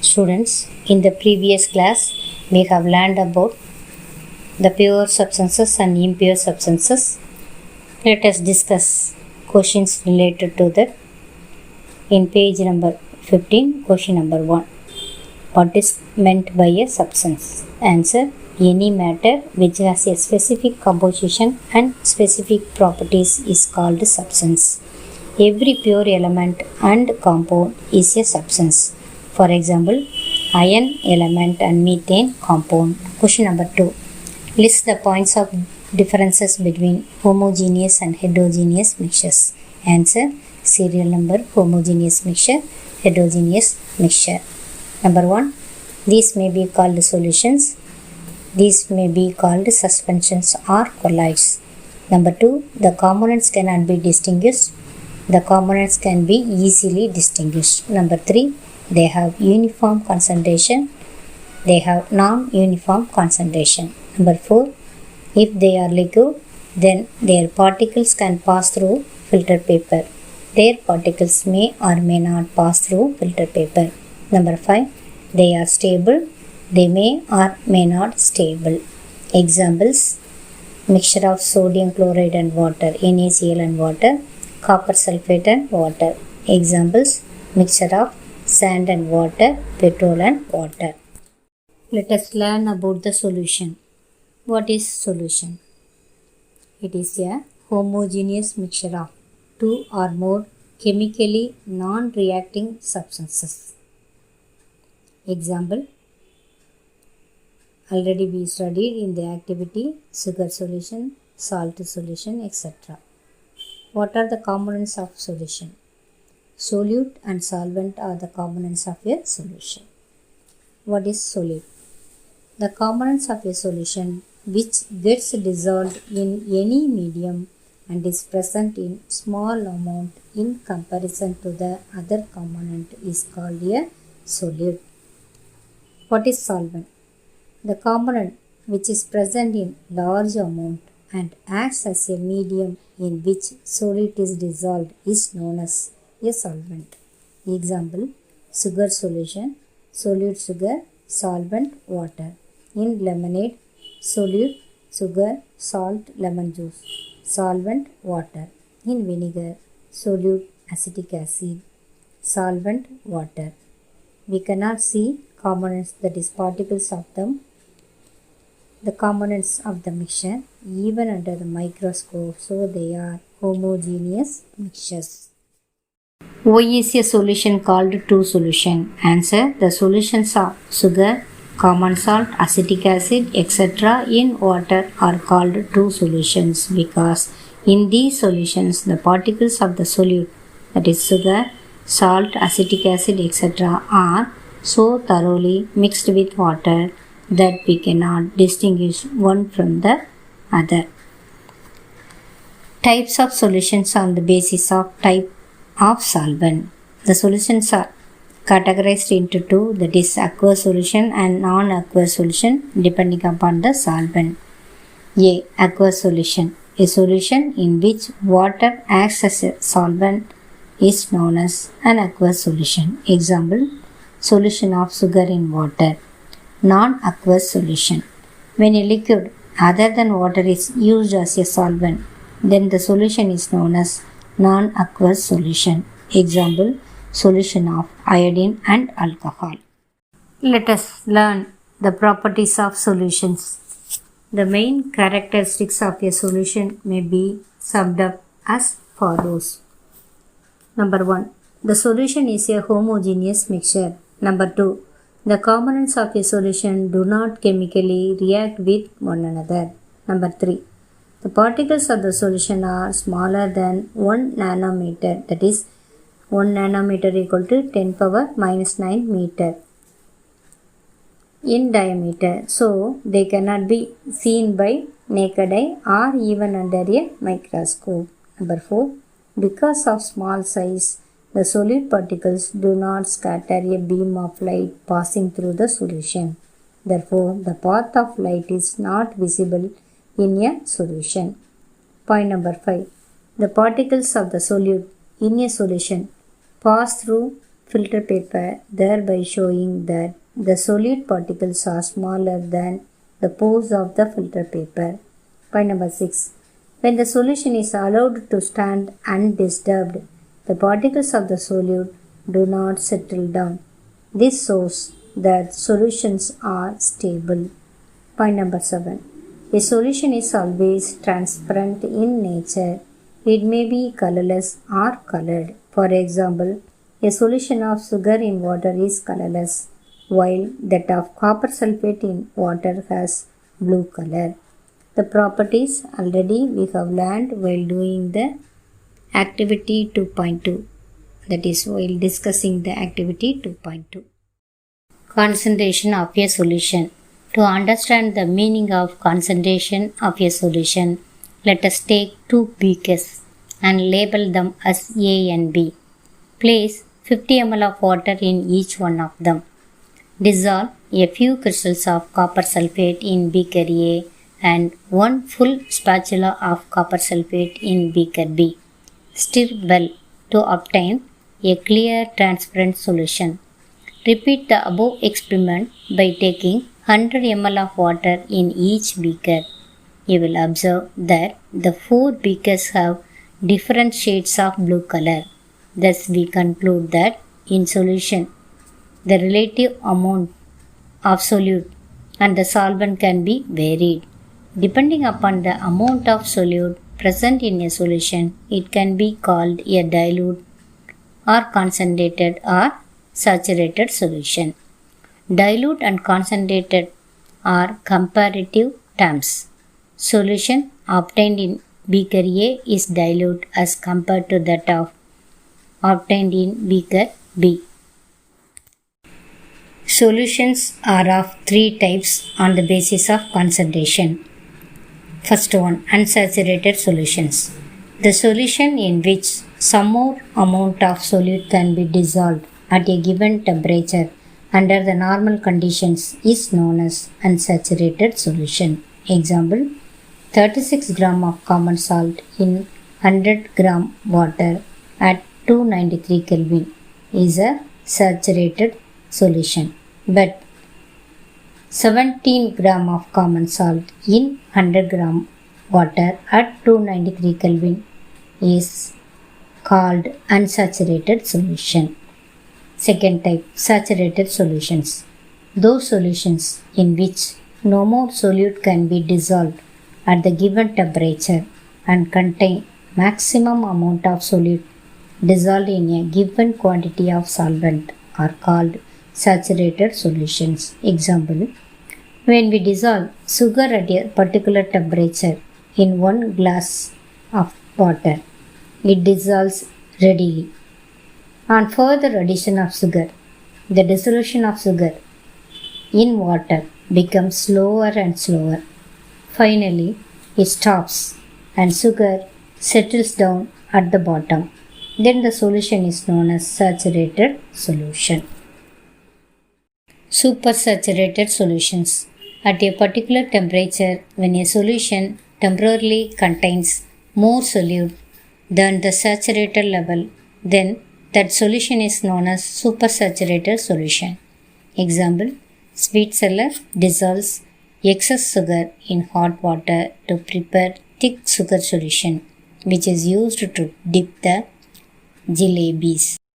Students, in the previous class, we have learned about the pure substances and impure substances. Let us discuss questions related to that. In page number 15, question number 1. What is meant by a substance? Answer: any matter which has a specific composition and specific properties is called substance. Every pure element and compound is a substance. For example, iron element and methane compound. Question number 2. List the points of differences between homogeneous and heterogeneous mixtures. Answer: serial number, homogeneous mixture, heterogeneous mixture. Number 1. These may be called solutions. These may be called suspensions or colloids. Number 2. The components cannot be distinguished. The components can be easily distinguished. Number 3. They have uniform concentration. They have non-uniform concentration. Number 4. If they are liquid, then their particles can pass through filter paper. Their particles may or may not pass through filter paper. Number 5. They are stable. They may or may not stable. Examples: mixture of sodium chloride and water, NaCl and water, copper sulfate and water. Examples: mixture of sand and water, petrol and water. Let us learn about the solution. What is solution? It is a homogeneous mixture of two or more chemically non-reacting substances. Example: already we studied in the activity sugar solution, salt solution, etc. What are the components of solution? Solute and solvent are the components of a solution. What is solute? The components of a solution which gets dissolved in any medium and is present in small amount in comparison to the other component is called a solute. What is solvent? The component which is present in large amount and acts as a medium in which solute is dissolved is known as a solvent. Example: sugar solution, solute sugar, solvent water. In lemonade, solute sugar, salt, lemon juice, solvent water. In vinegar, solute acetic acid, solvent water. We cannot see components, that is particles of them, the components of the mixture even under the microscope, so they are homogeneous mixtures. Why is a solution called true solution? Answer: the solutions of sugar, common salt, acetic acid, etc. in water are called true solutions because in these solutions the particles of the solute, that is sugar, salt, acetic acid, etc. are so thoroughly mixed with water that we cannot distinguish one from the other. Types of solutions on the basis of type of solvent. The solutions are categorized into two, that is aqueous solution and non-aqueous solution depending upon the solvent. A. Aqueous solution. A solution in which water acts as a solvent is known as an aqueous solution. Example: solution of sugar in water. Non-aqueous solution. When a liquid other than water is used as a solvent, then the solution is known as non-aqueous solution. Example: solution of iodine and alcohol. Let us learn the properties of solutions. The main characteristics of a solution may be summed up as follows. Number 1. The solution is a homogeneous mixture. Number 2. The components of a solution do not chemically react with one another. Number 3. The particles of the solution are smaller than 1 nanometer, that is 1 nanometer equal to 10 power minus 9 meter in diameter, so they cannot be seen by naked eye or even under a microscope. Number 4. Because of small size, the solute particles do not scatter a beam of light passing through the solution. Therefore, the path of light is not visible in a solution. Point number 5. The particles of the solute in a solution pass through filter paper, thereby showing that the solute particles are smaller than the pores of the filter paper. Point number 6. When the solution is allowed to stand undisturbed, the particles of the solute do not settle down. This shows that solutions are stable. Point number 7. A solution is always transparent in nature. It may be colorless or colored. For example, a solution of sugar in water is colorless, while that of copper sulfate in water has blue color. The properties already we have learned while doing the activity 2.2, that is while discussing the activity 2.2. Concentration of a solution. To understand the meaning of concentration of a solution, let us take two beakers and label them as A and B. Place 50 ml of water in each one of them. Dissolve a few crystals of copper sulfate in beaker A and one full spatula of copper sulfate in beaker B. Stir well to obtain a clear transparent solution. Repeat the above experiment by taking 100 ml of water in each beaker. You will observe that the four beakers have different shades of blue color. Thus, we conclude that in solution, the relative amount of solute and the solvent can be varied. Depending upon the amount of solute present in a solution, it can be called a dilute or concentrated or saturated solution. Dilute and concentrated are comparative terms. Solution obtained in beaker A is dilute as compared to that of obtained in beaker B. Solutions are of three types on the basis of concentration. First one, unsaturated solutions. The solution in which some more amount of solute can be dissolved at a given temperature under the normal conditions is known as unsaturated solution. Example, 36 gram of common salt in 100 gram water at 293 Kelvin is a saturated solution, but 17 gram of common salt in 100 gram water at 293 Kelvin is called unsaturated solution. Second type, saturated solutions. Those solutions in which no more solute can be dissolved at the given temperature and contain maximum amount of solute dissolved in a given quantity of solvent are called saturated solutions. Example, when we dissolve sugar at a particular temperature in 1 glass of water, it dissolves readily. On further addition of sugar, the dissolution of sugar in water becomes slower and slower. Finally, it stops and sugar settles down at the bottom. Then the solution is known as saturated solution. Supersaturated solutions. At a particular temperature, when a solution temporarily contains more solute than the saturated level, then that solution is known as supersaturated solution. Example, sweet seller dissolves excess sugar in hot water to prepare thick sugar solution, which is used to dip the jalebis.